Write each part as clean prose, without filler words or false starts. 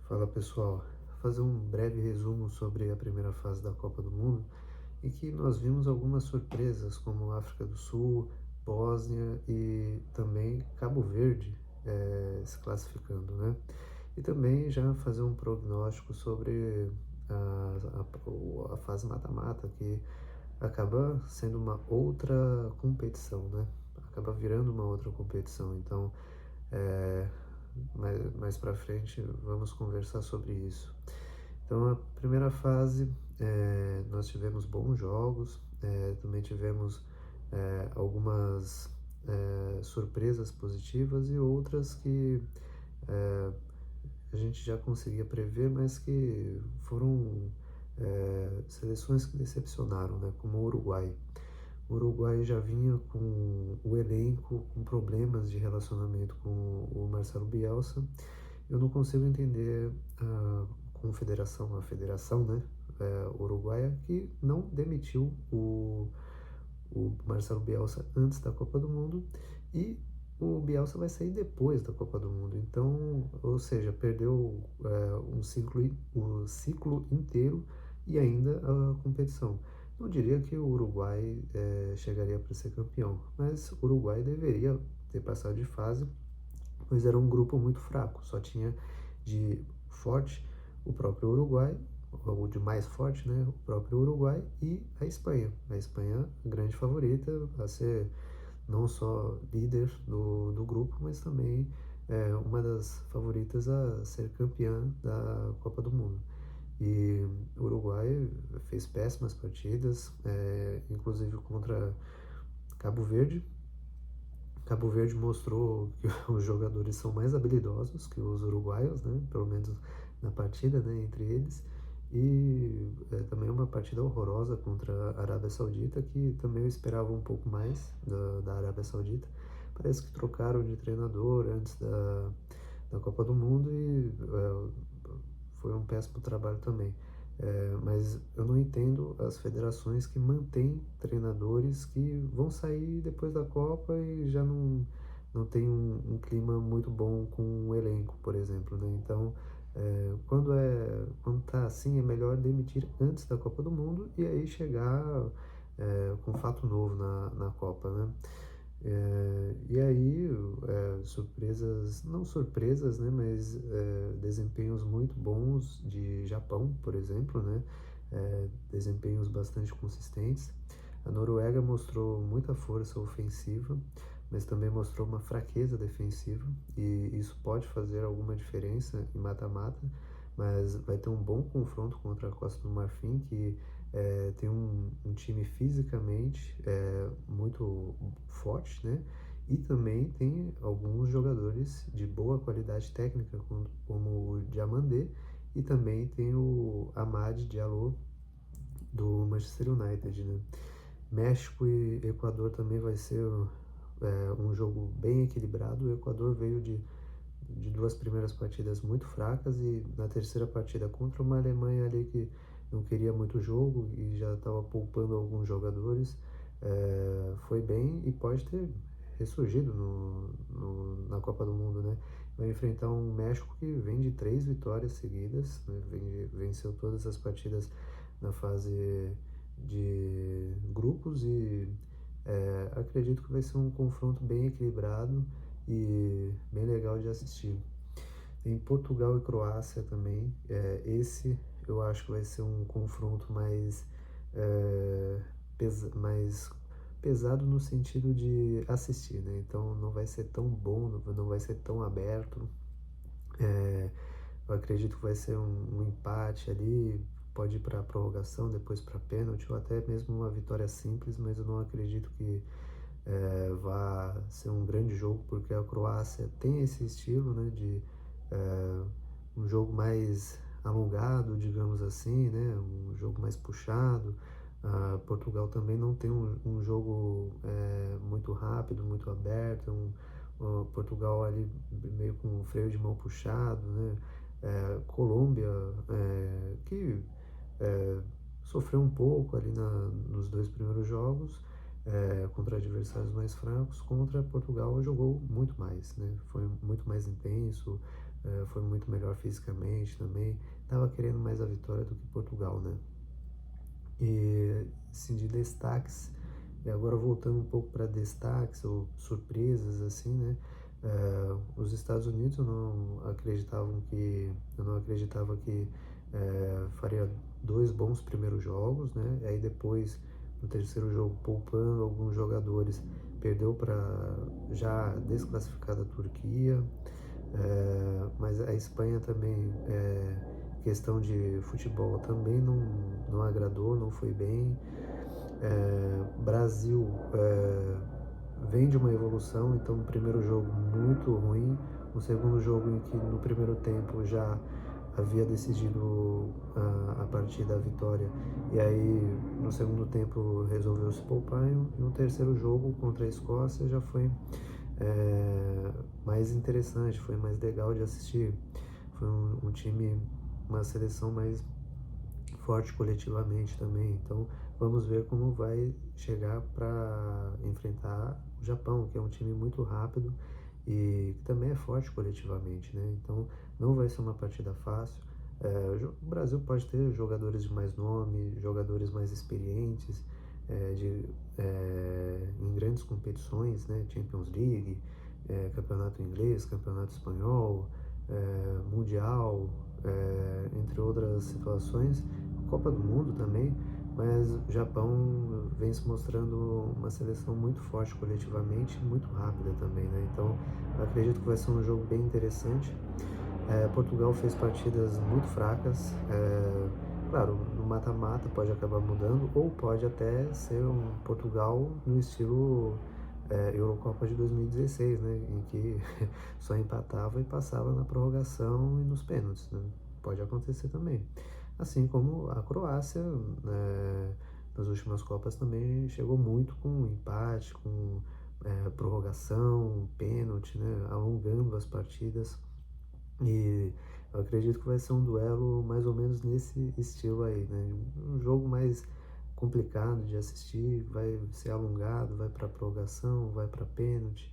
Fala pessoal, vou fazer um breve resumo sobre a primeira fase da Copa do Mundo, em que nós vimos algumas surpresas como África do Sul, Bósnia e também Cabo Verde se classificando, né? E também já fazer um prognóstico sobre a fase mata-mata, que acaba sendo uma outra competição, né? Acaba virando uma outra competição. Então, é, mais para frente vamos conversar sobre isso. Então, a primeira fase, nós tivemos bons jogos, também tivemos algumas surpresas positivas e outras que é, a gente já conseguia prever, mas que foram seleções que decepcionaram, né? Como o Uruguai. O Uruguai já vinha com o elenco com problemas de relacionamento com o Marcelo Bielsa. Eu não consigo entender a federação, né, uruguaia, que não demitiu o Marcelo Bielsa antes da Copa do Mundo e o Bielsa vai sair depois da Copa do Mundo. Então, ou seja, perdeu o ciclo inteiro e ainda a competição. Não diria que o Uruguai chegaria para ser campeão, mas o Uruguai deveria ter passado de fase, pois era um grupo muito fraco, só tinha de forte o próprio Uruguai, ou de mais forte, né, o próprio Uruguai e a Espanha. A Espanha, grande favorita a ser não só líder do grupo, mas também uma das favoritas a ser campeã da Copa do Mundo. E o Uruguai fez péssimas partidas, inclusive contra Cabo Verde. Cabo Verde mostrou que os jogadores são mais habilidosos que os uruguaios, né? Pelo menos na partida, né? Entre eles. E também uma partida horrorosa contra a Arábia Saudita, que também eu esperava um pouco mais da Arábia Saudita. Parece que trocaram de treinador antes da Copa do Mundo e foi um péssimo trabalho também. Mas eu não entendo as federações que mantêm treinadores que vão sair depois da Copa e já não tem um clima muito bom com o elenco, por exemplo, né? Então, quando tá assim, é melhor demitir antes da Copa do Mundo e aí chegar com fato novo na Copa, né? E aí, surpresas, não surpresas, né, mas desempenhos muito bons de Japão, por exemplo, né, desempenhos bastante consistentes. A Noruega mostrou muita força ofensiva, mas também mostrou uma fraqueza defensiva, e isso pode fazer alguma diferença em mata-mata, mas vai ter um bom confronto contra a Costa do Marfim, que tem um time fisicamente muito forte, né? E também tem alguns jogadores de boa qualidade técnica, como o Diamandé, e também tem o Amad Diallo do Manchester United, né? México e Equador também vai ser um jogo bem equilibrado. O Equador veio de duas primeiras partidas muito fracas e na terceira partida contra uma Alemanha ali que não queria muito jogo e já estava poupando alguns jogadores, foi bem e pode ter ressurgido na Copa do Mundo, né? Vai enfrentar um México que vem de 3 vitórias seguidas, né? Venceu todas as partidas na fase de grupos e acredito que vai ser um confronto bem equilibrado e bem legal de assistir. Em Portugal e Croácia também, esse eu acho que vai ser um confronto é, mais pesado no sentido de assistir, né? Então não vai ser tão bom, não vai ser tão aberto. Eu acredito que vai ser um empate ali, pode ir para prorrogação, depois para pênalti, ou até mesmo uma vitória simples, mas eu não acredito que vai ser um grande jogo, porque a Croácia tem esse estilo, né, de é, um jogo mais alongado, digamos assim, né, um jogo mais puxado. Portugal também não tem um jogo muito rápido, muito aberto, Portugal ali meio com um freio de mão puxado, né. Colômbia, que é, sofreu um pouco ali nos 2 primeiros jogos, contra adversários mais fracos. Contra Portugal jogou muito mais, né? Foi muito mais intenso, foi muito melhor fisicamente também, estava querendo mais a vitória do que Portugal, né? E assim, de destaques, e agora voltando um pouco para destaques ou surpresas, assim, né? Os Estados Unidos eu não acreditava que faria dois bons primeiros jogos, né? E aí depois, no terceiro jogo, poupando alguns jogadores, perdeu para já desclassificada Turquia. Mas a Espanha também, questão de futebol também não agradou, não foi bem. Brasil vem de uma evolução, então o primeiro jogo muito ruim, o segundo jogo em que no primeiro tempo já havia decidido a partida, a vitória, e aí no segundo tempo resolveu se poupar, e no terceiro jogo contra a Escócia já foi mais interessante, foi mais legal de assistir, foi um time, uma seleção mais forte coletivamente também. Então vamos ver como vai chegar para enfrentar o Japão, que é um time muito rápido e que também é forte coletivamente, né? Então não vai ser uma partida fácil. O Brasil pode ter jogadores de mais nome, jogadores mais experientes, em grandes competições, né? Champions League, campeonato inglês, campeonato espanhol, mundial, entre outras situações, Copa do Mundo também, mas o Japão vem se mostrando uma seleção muito forte coletivamente, muito rápida também, né? Então eu acredito que vai ser um jogo bem interessante. Portugal fez partidas muito fracas. Claro, no mata-mata pode acabar mudando, ou pode até ser um Portugal no estilo Eurocopa de 2016, né? Em que só empatava e passava na prorrogação e nos pênaltis, né? Pode acontecer também. Assim como a Croácia, nas últimas Copas também chegou muito com empate, com prorrogação, pênalti, né? Alongando as partidas. E eu acredito que vai ser um duelo mais ou menos nesse estilo aí, né? Um jogo mais complicado de assistir, vai ser alongado, vai para prorrogação, vai para pênalti.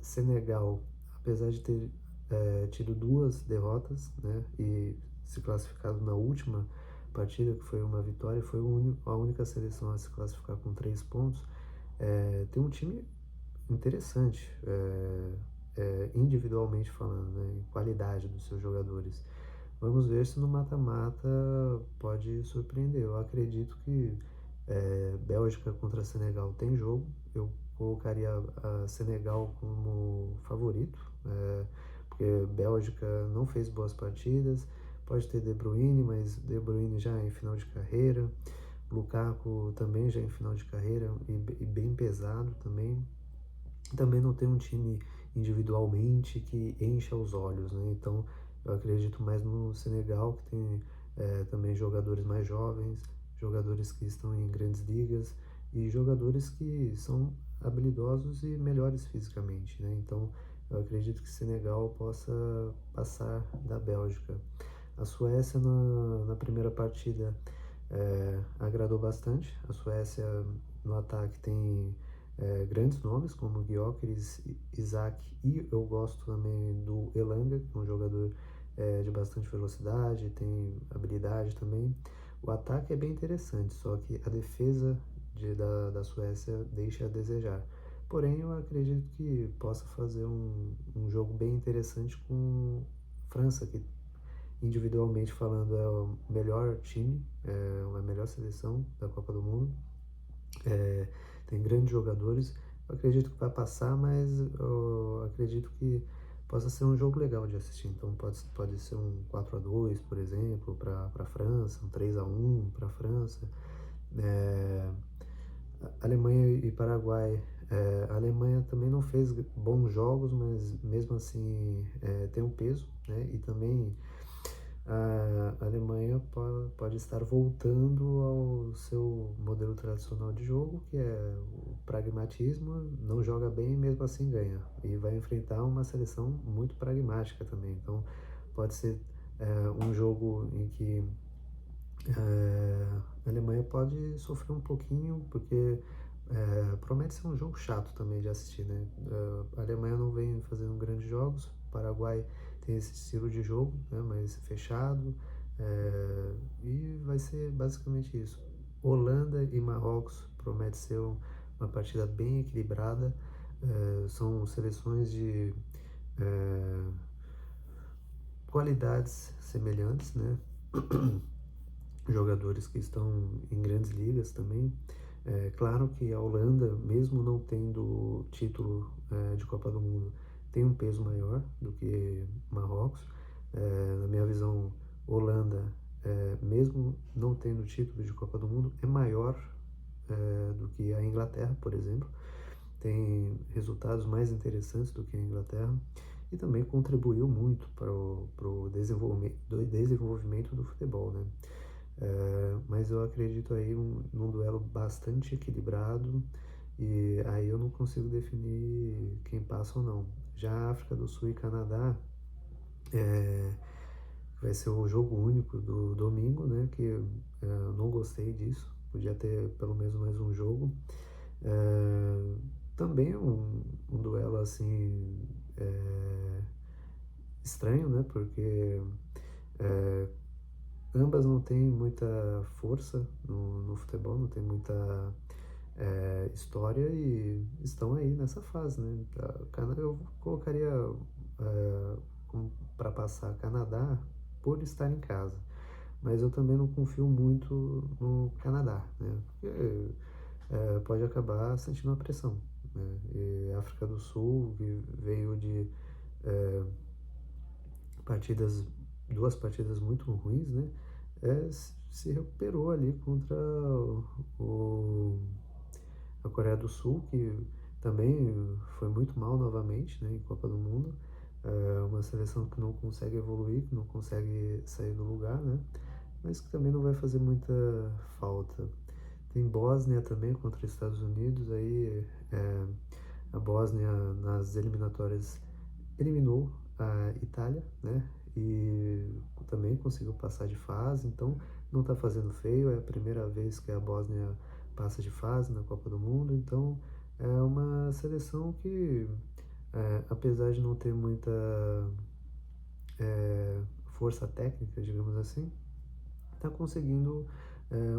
Senegal, apesar de ter tido duas derrotas, né, e se classificado na última partida, que foi uma vitória, foi a única seleção a se classificar com 3 pontos. Tem um time interessante, individualmente falando, né, em qualidade dos seus jogadores. Vamos ver se no mata-mata pode surpreender. Eu acredito que Bélgica contra Senegal tem jogo. Eu colocaria a Senegal como favorito, porque Bélgica não fez boas partidas. Pode ter De Bruyne, mas De Bruyne já em final de carreira. Lukaku também já em final de carreira e bem pesado também. Também não tem um time individualmente que encha os olhos, né? Então eu acredito mais no Senegal, que tem também jogadores mais jovens, jogadores que estão em grandes ligas e jogadores que são habilidosos e melhores fisicamente, né? Então eu acredito que Senegal possa passar da Bélgica. A Suécia na primeira partida agradou bastante. A Suécia no ataque tem grandes nomes como Gyökeres, Isaac, e eu gosto também do Elanga, que é um jogador de bastante velocidade, tem habilidade também. O ataque é bem interessante, só que a defesa da Suécia deixa a desejar. Porém, eu acredito que possa fazer um jogo bem interessante com França, que individualmente falando é o melhor time, é a melhor seleção da Copa do Mundo. Tem grandes jogadores. Eu acredito que vai passar, mas eu acredito que possa ser um jogo legal de assistir. Então pode ser um 4-2, por exemplo, para a França, um 3-1 para a França. Alemanha e Paraguai. A Alemanha também não fez bons jogos, mas mesmo assim tem um peso, né? E também a Alemanha pode estar voltando ao seu modelo tradicional de jogo, que é o pragmatismo, não joga bem e mesmo assim ganha. E vai enfrentar uma seleção muito pragmática também. Então pode ser um jogo em que a Alemanha pode sofrer um pouquinho, porque promete ser um jogo chato também de assistir, né? A Alemanha não vem fazendo grandes jogos, Paraguai tem esse estilo de jogo, né, mais fechado, e vai ser basicamente isso. Holanda e Marrocos promete ser uma partida bem equilibrada. São seleções de qualidades semelhantes, né? Jogadores que estão em grandes ligas também. Claro que a Holanda, mesmo não tendo título de Copa do Mundo, tem um peso maior do que Marrocos. Na minha visão, Holanda, mesmo não tendo título de Copa do Mundo, é maior do que a Inglaterra, por exemplo. Tem resultados mais interessantes do que a Inglaterra e também contribuiu muito para o desenvolvimento do futebol, né? Mas eu acredito aí num duelo bastante equilibrado e aí eu não consigo definir quem passa ou não. Já a África do Sul e Canadá vai ser o jogo único do domingo, né? Que eu não gostei disso. Podia ter pelo menos mais um jogo. Também um duelo assim estranho, né? Porque ambas não têm muita força no futebol, não tem muita história e estão aí nessa fase, né? Eu colocaria para passar Canadá por estar em casa, mas eu também não confio muito no Canadá, né? Porque pode acabar sentindo uma pressão, né? E a África do Sul que veio de partidas, duas partidas muito ruins, né? Se recuperou ali contra a Coreia do Sul, que também foi muito mal novamente, né, em Copa do Mundo. Uma seleção que não consegue evoluir, que não consegue sair do lugar, né? Mas que também não vai fazer muita falta. Tem Bósnia também contra os Estados Unidos, aí a Bósnia nas eliminatórias eliminou a Itália, né? E também conseguiu passar de fase, então não está fazendo feio, é a primeira vez que a Bósnia passa de fase na Copa do Mundo, então é uma seleção que, apesar de não ter muita força técnica, digamos assim, está conseguindo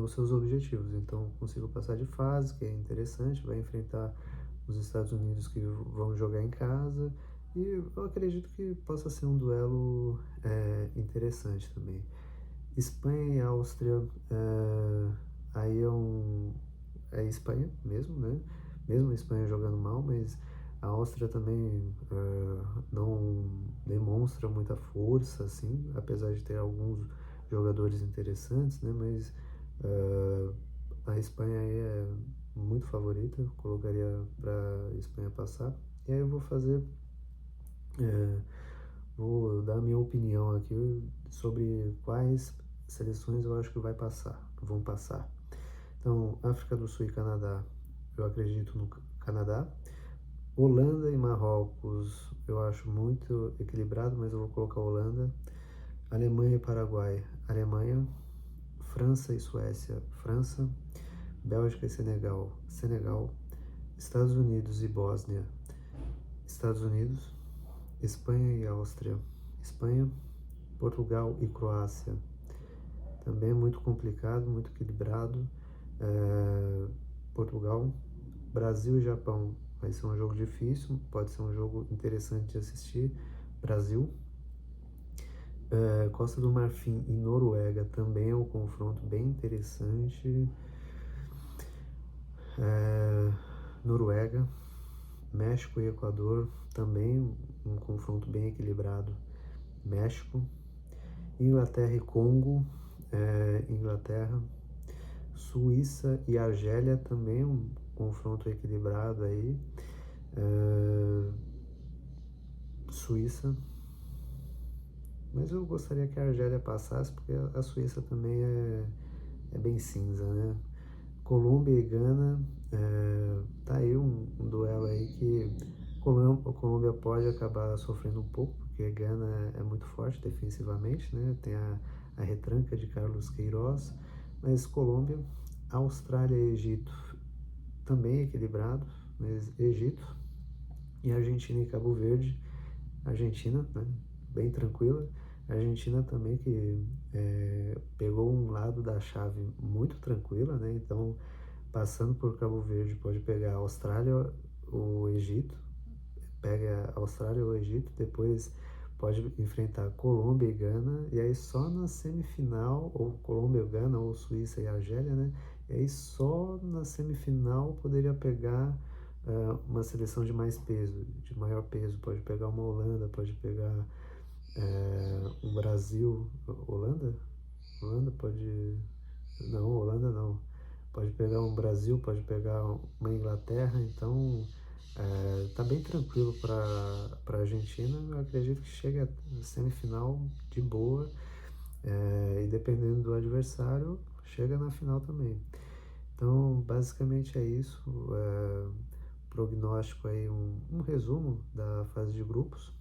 os seus objetivos. Então conseguiu passar de fase, que é interessante, vai enfrentar os Estados Unidos que vão jogar em casa e eu acredito que possa ser um duelo interessante também. Espanha e Áustria, aí é Espanha mesmo, né? Mesmo a Espanha jogando mal, mas a Áustria também não demonstra muita força, assim, apesar de ter alguns jogadores interessantes, né? Mas a Espanha aí é muito favorita, eu colocaria para a Espanha passar. E aí eu vou dar a minha opinião aqui sobre quais seleções eu acho que vão passar. Então, África do Sul e Canadá, eu acredito no Canadá. Holanda e Marrocos, eu acho muito equilibrado, mas eu vou colocar Holanda. Alemanha e Paraguai, Alemanha. França e Suécia, França. Bélgica e Senegal, Senegal. Estados Unidos e Bósnia, Estados Unidos. Espanha e Áustria, Espanha. Portugal e Croácia, também é muito complicado, muito equilibrado. Portugal. Brasil e Japão, vai ser um jogo difícil, pode ser um jogo interessante de assistir. Brasil. Costa do Marfim e Noruega também é um confronto bem interessante. Noruega. México e Equador, também um confronto bem equilibrado. México. Inglaterra e Congo, Inglaterra. Suíça e Argélia, também um confronto equilibrado aí. Suíça. Mas eu gostaria que a Argélia passasse, porque a Suíça também é bem cinza, né? Colômbia e Gana, tá aí um duelo aí que a Colômbia pode acabar sofrendo um pouco, porque Gana é muito forte defensivamente, né? Tem a retranca de Carlos Queiroz, mas Colômbia, Austrália e Egito também equilibrado, mas Egito e Argentina e Cabo Verde, Argentina, né, bem tranquila. A Argentina também que pegou um lado da chave muito tranquila, né? Então, passando por Cabo Verde, pode pegar a Austrália, o Egito, pega a Austrália ou o Egito, depois pode enfrentar Colômbia e Gana, e aí só na semifinal, ou Colômbia, Gana, ou Suíça e Argélia, né? E aí só na semifinal poderia pegar uma seleção de mais peso, de maior peso. Pode pegar uma Holanda, pode pegar um Brasil. Holanda? Holanda pode. Não, Holanda não. Pode pegar um Brasil, pode pegar uma Inglaterra, então tá bem tranquilo para a Argentina. Eu acredito que chega a semifinal de boa, e dependendo do adversário, chega na final também. Então, basicamente é isso. Prognóstico aí, um resumo da fase de grupos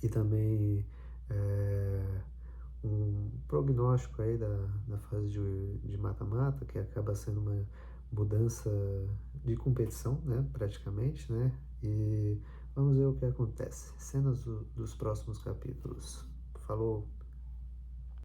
e também é, um prognóstico aí da fase de mata-mata, que acaba sendo uma mudança de competição, né, praticamente, né, e vamos ver o que acontece. Cenas dos próximos capítulos. Falou!